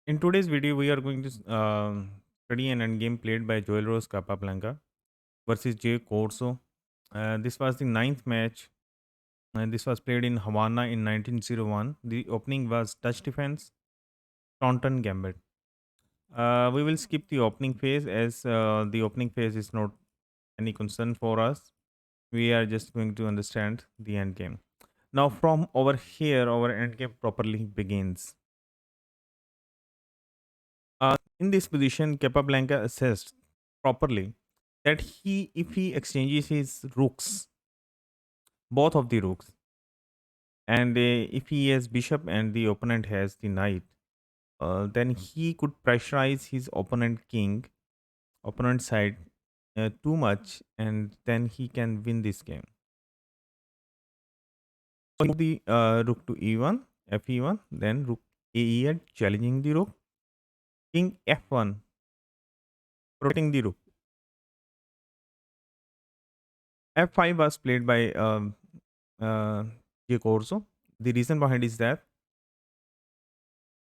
In today's video, we are going to study an endgame played by Joel Rose Capablanca versus Jay Corso. This was the ninth match, and this was played in Havana in 1901. The opening was Dutch defense, Taunton Gambit. We will skip the opening phase as the opening phase is not any concern for us. We are just going to understand the endgame. Now, from over here, our endgame properly begins. In this position, Capablanca assessed properly that if he exchanges his rooks, both of the rooks, and if he has bishop and the opponent has the knight, then he could pressurize his opponent side too much, and then he can win this game. So the rook to e1, fe1, then rook ae8, challenging the rook, king f1, protecting the rook. F5 was played by uh, J. Corso. The reason behind is that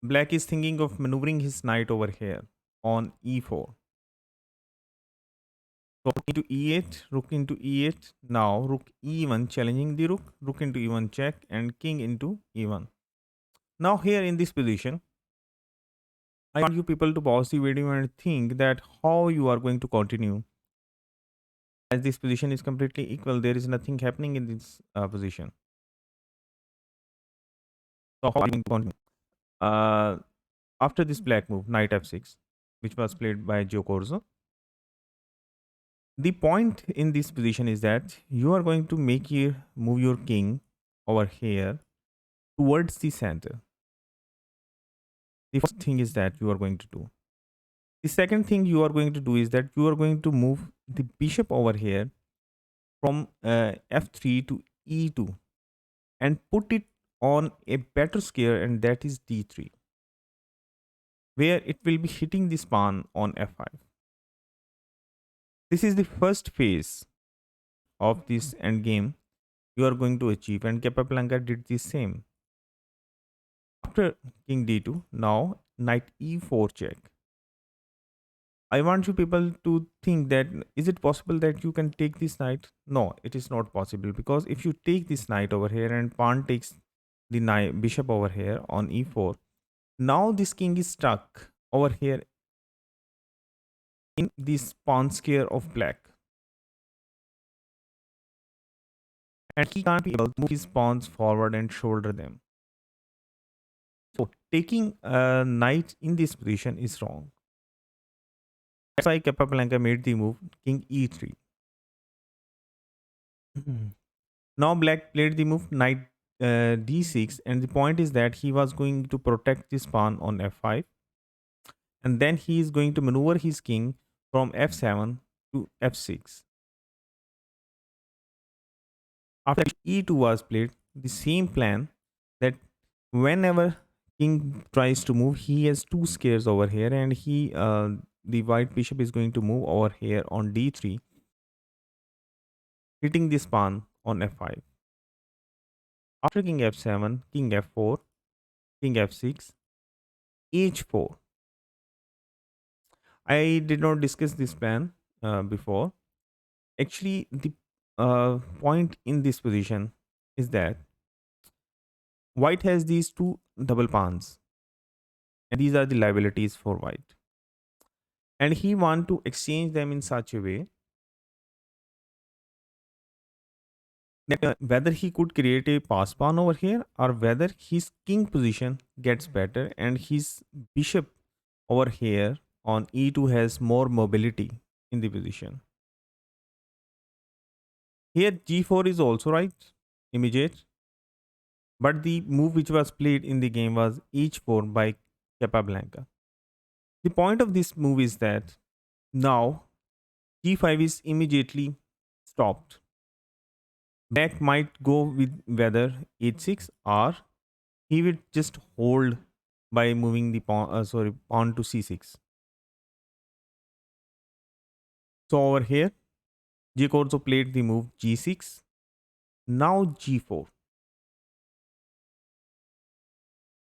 black is thinking of maneuvering his knight over here on e4. So rook into e8, rook into e8. Now rook e1 challenging the rook into e1 check, and king into e1. Now here in this position, I want you people to pause the video and think that how you are going to continue. As this position is completely equal, there is nothing happening in this position. So how are you going to continue? Uh, After this black move, knight f6, which was played by Gio Corso, the point in this position is that you are going to move your king over here towards the center. The first thing is that you are going to do. The second thing you are going to do is that you are going to move the bishop over here from f3 to e2 and put it on a better square, and that is d3, where it will be hitting this pawn on f5. This is the first phase of this endgame you are going to achieve, and Capablanca did the same. After king d2, now knight e4 check. I want you people to think that is it possible that you can take this knight? No, it is not possible, because if you take this knight over here and pawn takes the knight bishop over here on e4, now this king is stuck over here in this pawn square of black, and he can't be able to move his pawns forward and shoulder them. So taking a knight in this position is wrong. That's why Capablanca made the move king e3. Now black played the move knight d6, and the point is that he was going to protect this pawn on f5, and then he is going to maneuver his king from f7 to f6. After e2 was played, the same plan, that whenever king tries to move, he has two squares over here, and the white bishop is going to move over here on d3, hitting this pawn on f5. After king f7, king f4, king f6, h4. I did not discuss this plan before. Actually, the point in this position is that white has these two double pawns, and these are the liabilities for white. And he want to exchange them in such a way that whether he could create a pass pawn over here, or whether his king position gets better and his bishop over here on e2 has more mobility in the position. Here g4 is also right, immediate, but the move which was played in the game was h4 by Capablanca. The point of this move is that now g5 is immediately stopped. Black might go with whether h6, or he will just hold by moving the pawn to c6. So over here, J also played the move g6. Now g4.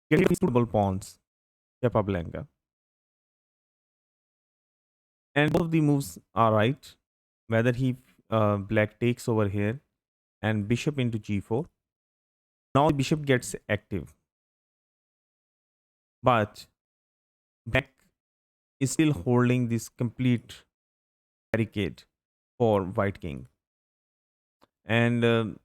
Getting these two double pawns. Capablanca. And both of the moves are right. Whether he black takes over here and bishop into g4. Now the bishop gets active, but black is still holding this complete barricade for white king. And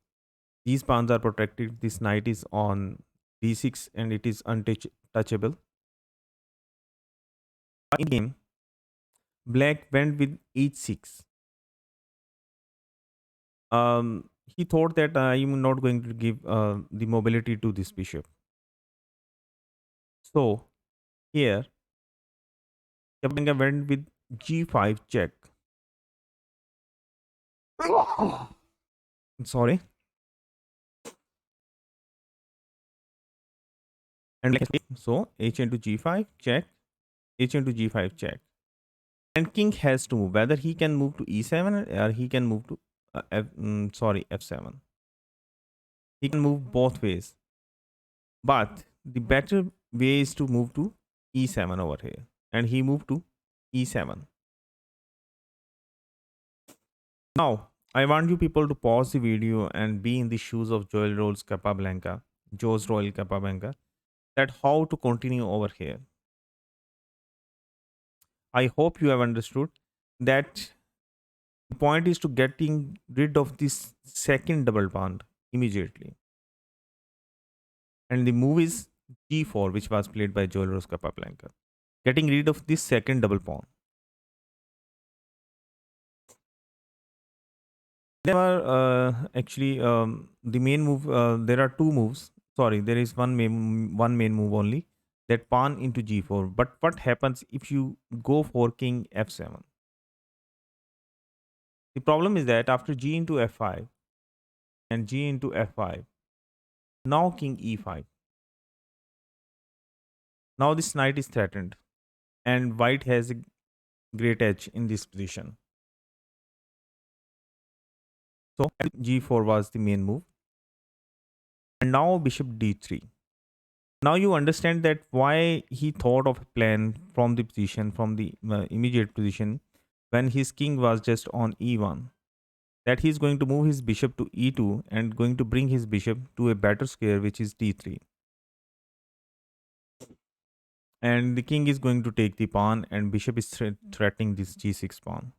these pawns are protected. This knight is on d6 and it is untouchable. In game, black went with h6. He thought that I am not going to give the mobility to this bishop. So here, Capablanca went with g5 check. Sorry. And so h into g5 check, h into g5 check. And king has to move. Whether he can move to e7 or he can move to f7. He can move both ways. But the better way is to move to e7 over here. And he moved to e7. Now, I want you people to pause the video and be in the shoes of Joel Rolls Capablanca, Joe's Royal Capablanca, that how to continue over here. I hope you have understood that the point is to getting rid of this second double bond immediately. And the move is g4, which was played by Joel Rose Capablanca. Getting rid of this second double pawn. There are actually the main move. There are two moves. Sorry, there is one main move only. That pawn into g4. But what happens if you go for king f7? The problem is that after g into f5 and g into f5, now king e5. Now this knight is threatened, and white has a great edge in this position. So g4 was the main move. And now bishop d3. Now you understand that why he thought of a plan from the position, from the immediate position, when his king was just on e1. That he's going to move his bishop to e2 and going to bring his bishop to a better square, which is d3. And the king is going to take the pawn and bishop is threatening this g6 pawn.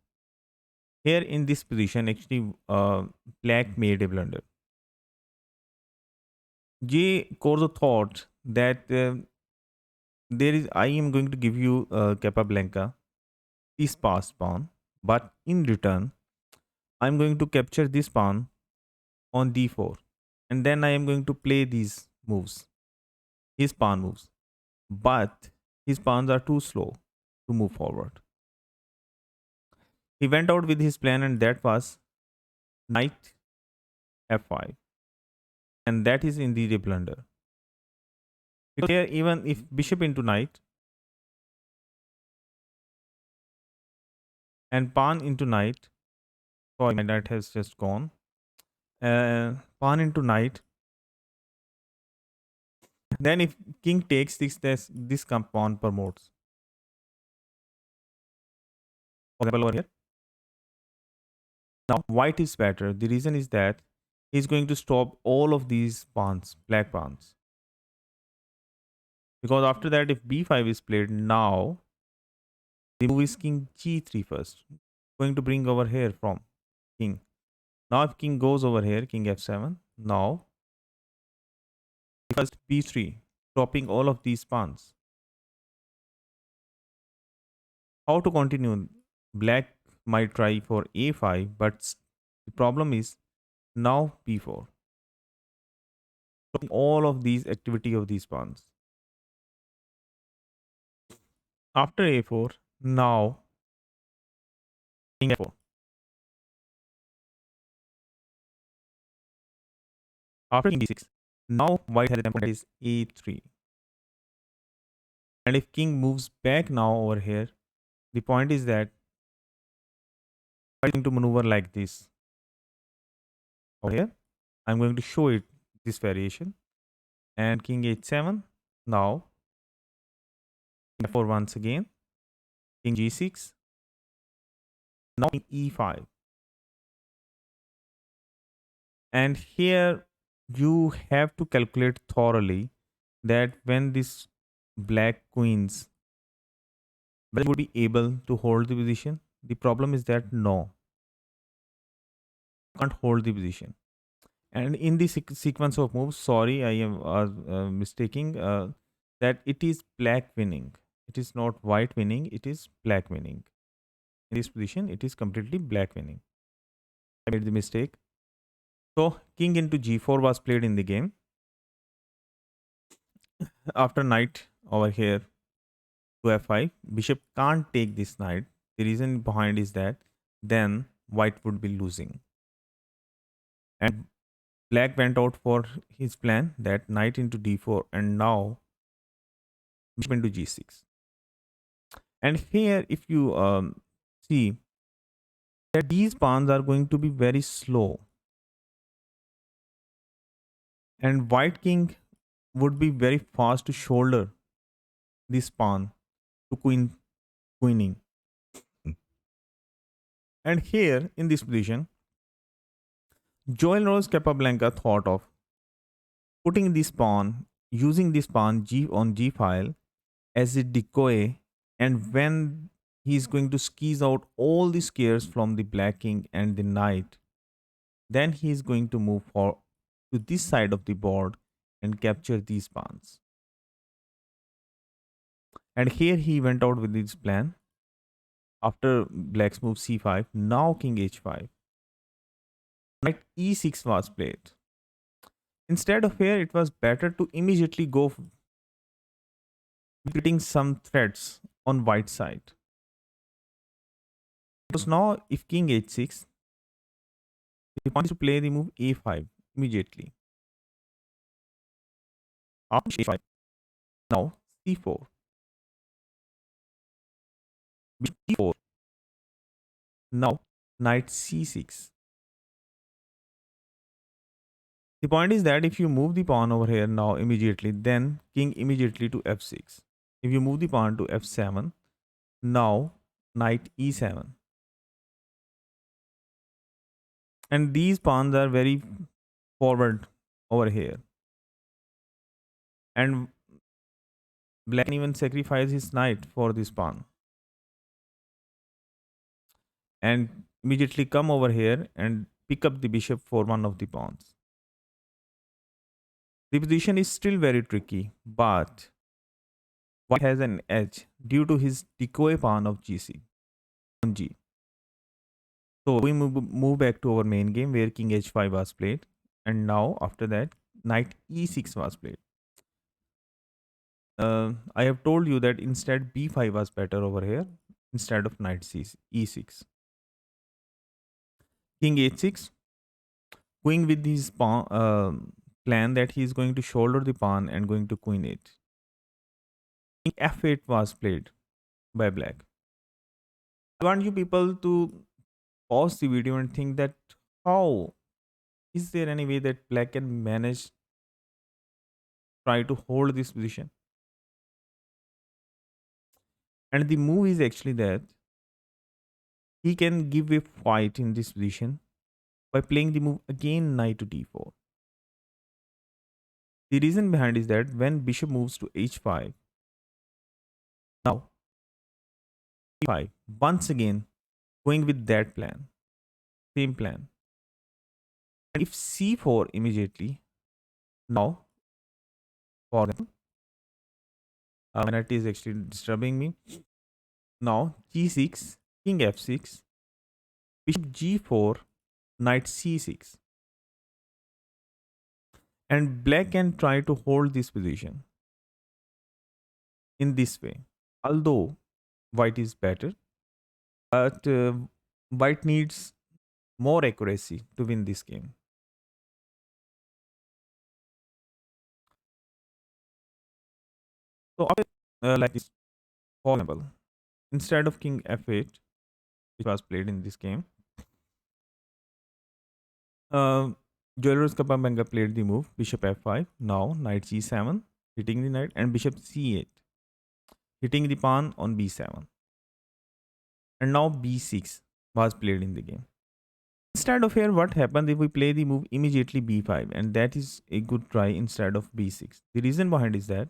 Here in this position, actually, black made a blunder. J. Corzo thought that I am going to give you Capablanca, this passed pawn, but in return, I'm going to capture this pawn on d4, and then I am going to play these moves, his pawn moves, but his pawns are too slow to move forward. He went out with his plan, and that was knight f5, and that is indeed a blunder. Because here, even if bishop into knight and pawn into knight, sorry, my knight has just gone. Pawn into knight. Then if king takes this pawn promotes. For example, over here. Now white is better. The reason is that he's going to stop all of these pawns, black pawns. Because after that, if b5 is played, now the move is king g3 first. Going to bring over here from king. Now if king goes over here, king f7. Now first b3, stopping all of these pawns. How to continue? Black might try for a5, but the problem is now b4. Stopping all of these activity of these pawns. After a4, now king f4. After king d6, now white has a tempo that is a3. And if king moves back now over here, the point is that I'm going to maneuver like this. Over here, I'm going to show it this variation. And king h7. Now f4 once again, king g6, now king e5. And here you have to calculate thoroughly that when this black queens would be able to hold the position. The problem is that no, can't hold the position. And in the sequence of moves, sorry, I am mistaking that it is black winning. It is not white winning, it is black winning. In this position, it is completely black winning. I made the mistake. So king into g4 was played in the game. After knight over here to f5, bishop can't take this knight. The reason behind is that then white would be losing. And black went out for his plan, that knight into d4, and now bishop into g6. And here, if you see that these pawns are going to be very slow, and white king would be very fast to shoulder this pawn to queening. And here in this position, Joel Rose Capablanca thought of putting this pawn, using this pawn g on g file as a decoy, and when he's going to squeeze out all the squares from the black king and the knight, then he is going to move for to this side of the board and capture these pawns. And here he went out with this plan. After black's move c5, now king h5, knight e6 was played. Instead of here, it was better to immediately go getting some threats on white side. Because now if king h6, he wants to play the move a5 immediately. After a5, now c4, bishop e4, now knight c6. The point is that if you move the pawn over here now immediately, then king immediately to f6. If you move the pawn to f7, now knight e7. And these pawns are very forward over here. And black can even sacrifice his knight for this pawn. And immediately come over here and pick up the bishop for one of the pawns. The position is still very tricky, but white has an edge due to his decoy pawn of gc on g. So we move back to our main game where king h5 was played, and now after that knight e6 was played. I have told you that instead b5 was better over here instead of knight e6. King h6, going with his pawn, plan that he is going to shoulder the pawn and going to queen 8. King f8 was played by black. I want you people to pause the video and think that how is there any way that black can manage try to hold this position? And the move is actually that he can give a fight in this position by playing the move again knight to d4. The reason behind is that when bishop moves to h5, now e5, once again going with that plan, same plan. And if c4 immediately, now for them, it is actually disturbing me. Now g6, king f6, bishop g4, knight c6. And black can try to hold this position in this way. Although white is better, but white needs more accuracy to win this game. So like this, for example, instead of king f8, which was played in this game, Joelros Kapamanga played the move bishop f5. Now knight g7, hitting the knight, and bishop c8. hitting the pawn on b7. And now b6 was played in the game. Instead of here, what happens if we play the move immediately b5, and that is a good try instead of b6. The reason behind is that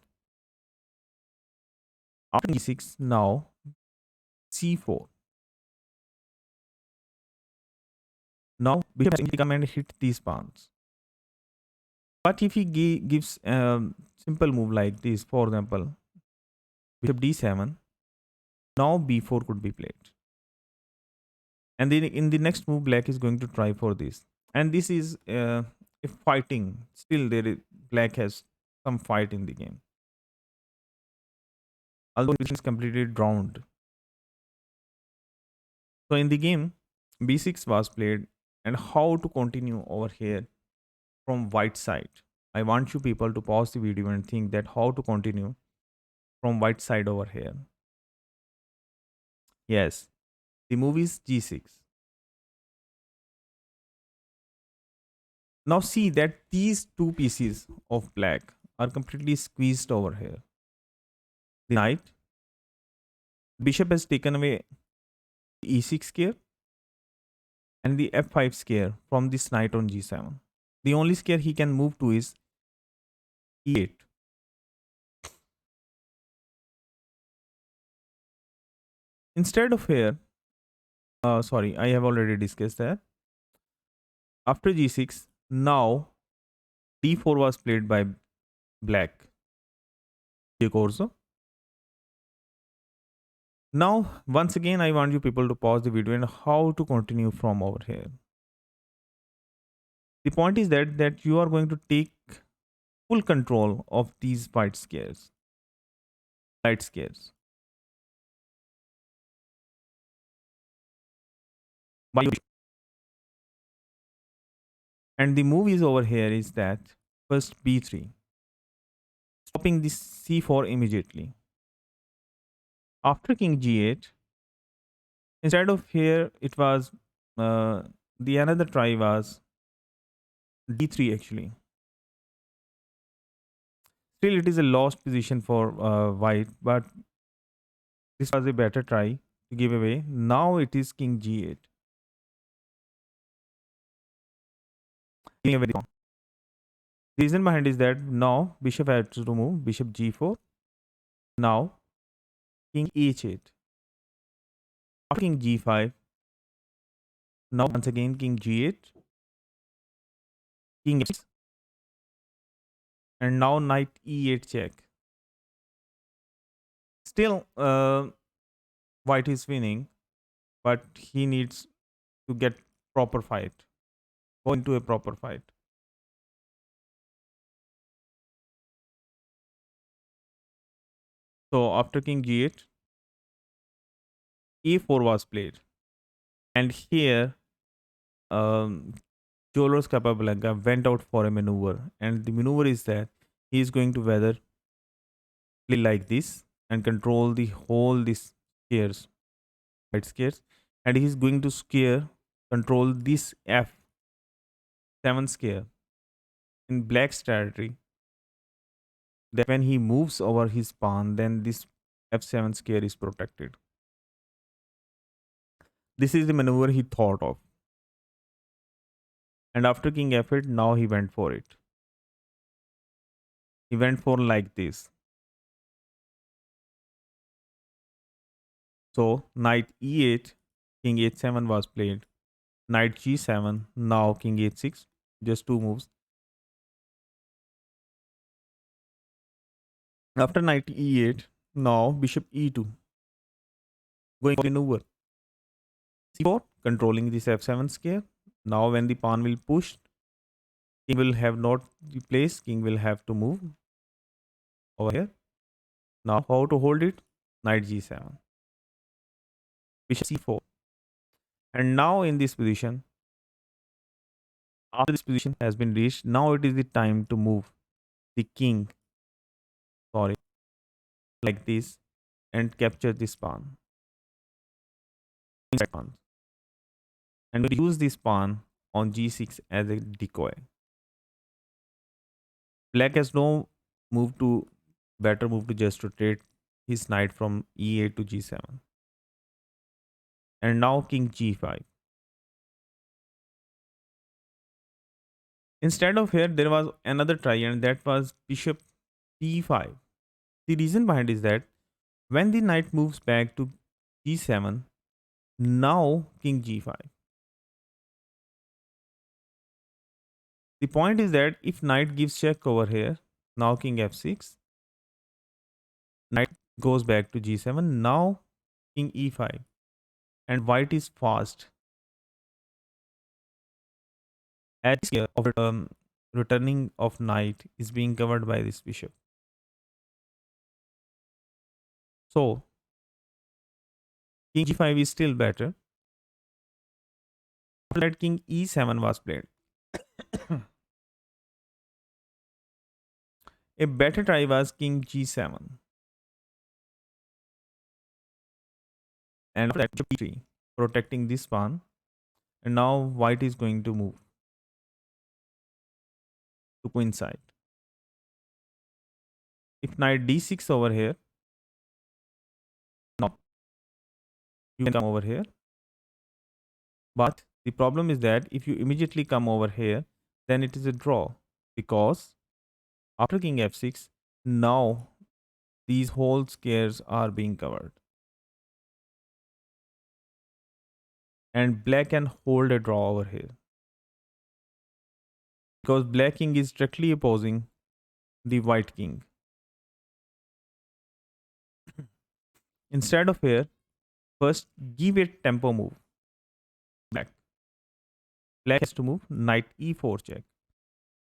after b6, now c4. Now bishop can come and hit these pawns. But if he gives simple move like this, for example, bishop d7, now b4 could be played. And then in the next move, black is going to try for this. And this is if fighting. Still, black has some fight in the game. Although it is completely drowned. So in the game, b6 was played, and how to continue over here from white side. I want you people to pause the video and think that how to continue from white side over here. Yes, the move is g6. Now see that these two pieces of black are completely squeezed over here. The knight, bishop has taken away e6 square and the f5 square from this knight on g7. The only square he can move to is e8. Instead of here, sorry, I have already discussed that. After g6, now d4 was played by black. Corso. Now, once again, I want you people to pause the video and how to continue from over here. The point is that you are going to take full control of these white squares, light squares. And the move is over here is that first b3, stopping this c4 immediately. After king g8, instead of here, it was the another try was d3 actually. Still, it is a lost position for white, but this was a better try to give away. Now it is king g8. Giving away the pawn. The reason behind is that now bishop has to move bishop g4. Now king h8. After king g5. Now once again king g8. King f6. And now knight e8 check. Still, white is winning, but he needs to get proper fight. Go into a proper fight. So after king g8, e4 was played. And here, Jolos Capablanca went out for a maneuver. And the maneuver is that he is going to whether play like this and control the whole this squares, white squares. And he is going to control this f7 square in black strategy. That when he moves over his pawn, then this f7 square is protected. This is the maneuver he thought of. And after king f8, now he went for it. He went for like this. So knight e8, king h7 was played. Knight g7, now king h6, just two moves. After knight e8, now bishop e2, going for maneuver. c4, controlling this f7 square. Now when the pawn will push, king will have not the place, king will have to move over here. Now how to hold it? Knight g7, bishop c4. And now in this position, after this position has been reached, now it is the time to move the king, sorry, like this and capture this pawn. And we use this pawn on g6 as a decoy. Black has no better move to just rotate his knight from e8 to g7. And now king g5. Instead of here, there was another try, and that was bishop d5. The reason behind is that when the knight moves back to g7, now king g5. The point is that if knight gives check over here, now king f6, knight goes back to g7, now king e5, and white is fast at scale of returning of knight is being covered by this bishop. So king g5 is still better. After that, king e7 was played. A better try was king g7, and after that bishop e3, protecting this pawn. And now white is going to move to queen side. If knight d6 over here, now you can come over here. But the problem is that if you immediately come over here, then it is a draw, because after king f6, now these whole squares are being covered. And black can hold a draw over here, because black king is directly opposing the white king. Instead of here, first give a tempo move. Black. Black has to move knight e4 check.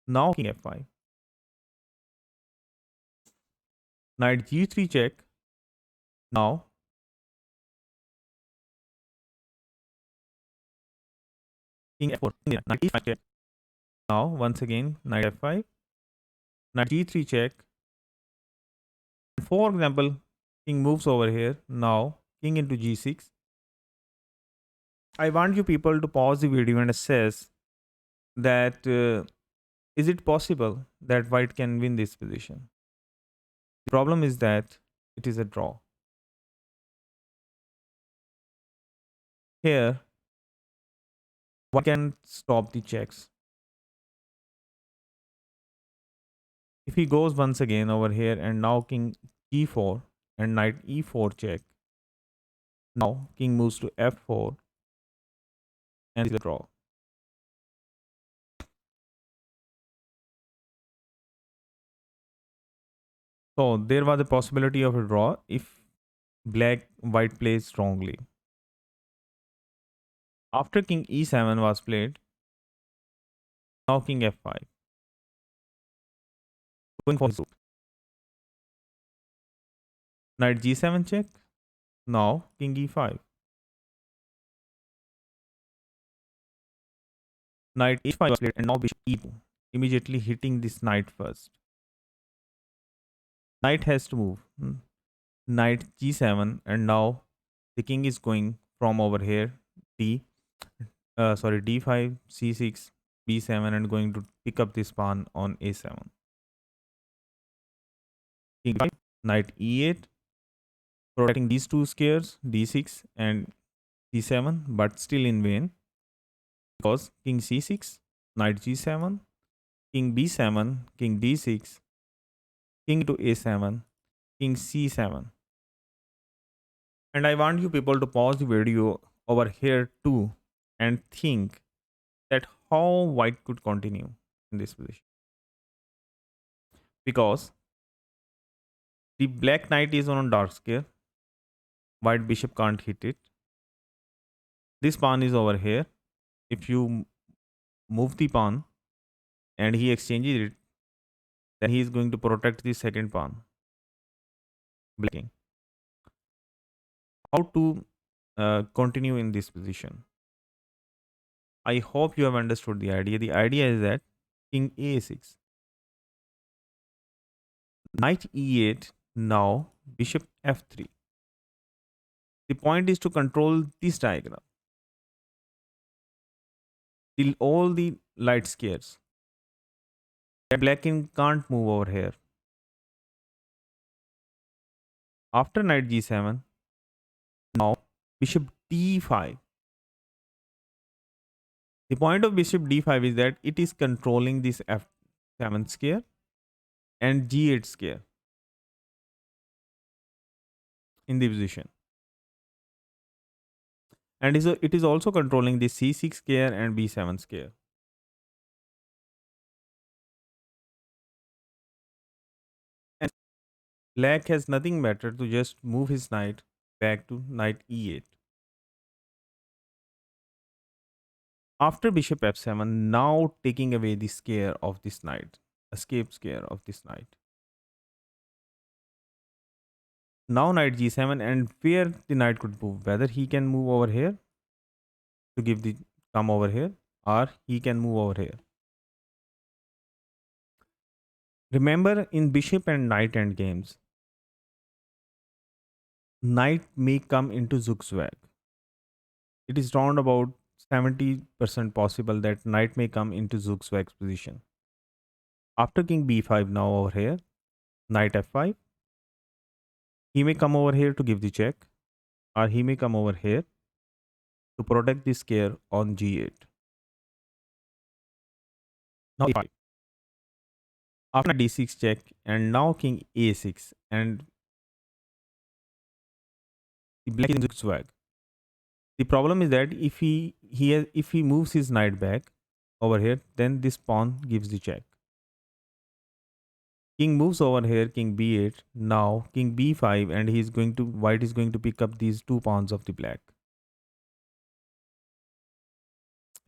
Now king f5. Knight g3 check. Now king f4. Knight e5 check. Now once again knight f5. Knight g3 check. For example, king moves over here. Now king into g6. I want you people to pause the video and assess that is it possible that white can win this position. The problem is that it is a draw. Here, one can stop the checks. If he goes once again over here and now king g4 and knight e4 check. Now king moves to f4 and it's a draw. So there was a possibility of a draw if white plays strongly. After king e7 was played, now king f5. Going for his rook. Knight g7 check. Now king e5. Knight h5 was played and now bishop e2. Immediately hitting this knight first. Knight has to move. Knight g7 and now the king is going from over here d5 c6 b7 and going to pick up this pawn on a7. King 5 knight e8 protecting these two squares d6 and c7, but still in vain, because king c6 knight g7 king b7 king d6 king to a7 king c7. And I want you people to pause the video over here too and think that how white could continue in this position, because the black knight is on a dark square, white bishop can't hit it, this pawn is over here. If you move the pawn and he exchanges it, then he is going to protect the second pawn, black king. How to continue in this position? I hope you have understood the idea. The idea is that king a6, knight e8, now bishop f3. The point is to control this diagram. All the light squares. Black king can't move over here. After knight g7, now bishop d5. The point of bishop d5 is that it is controlling this f7 square and g8 square in the position. And it is also controlling the c6 square and b7 square. And black has nothing better to just move his knight back to knight e8. After bishop f7, now taking away the square of this knight, escape square of this knight. Now knight g7, and where the knight could move, whether he can move over here to give the come over here, or he can move over here. Remember, in bishop and knight end games, knight may come into zugzwang. It is round about 70% possible that knight may come into zugzwang position. After king b5, now over here, knight f5, he may come over here to give the check, or he may come over here to protect the square on g8. Now a5. After d6 check, and now king a6, and the black is in zugzwang. The problem is that if he moves his knight back over here, then this pawn gives the check. King moves over here, king b8. Now king b5, and he's going to white is going to pick up these two pawns of the black,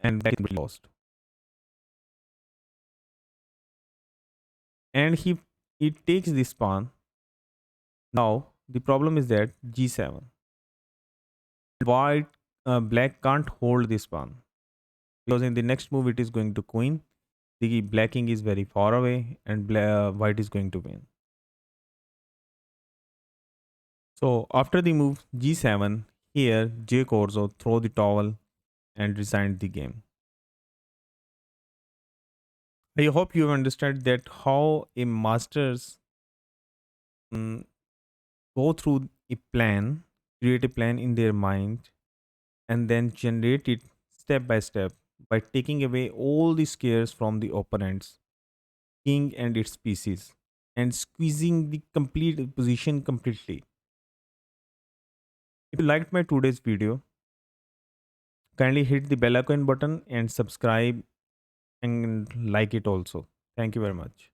and black is lost. And he takes this pawn. Now the problem is that g7. White black can't hold this pawn because in the next move it is going to queen. The black king is very far away, and white is going to win. So after the move g7, here Jay Corzo throw the towel and resigned the game. I hope you understand that how a masters mm, go through a plan, create a plan in their mind, and then generate it step by step by taking away all the squares from the opponents, king and its pieces, and squeezing the complete position completely. If you liked my today's video, kindly hit the bell icon button and subscribe and like it also. Thank you very much.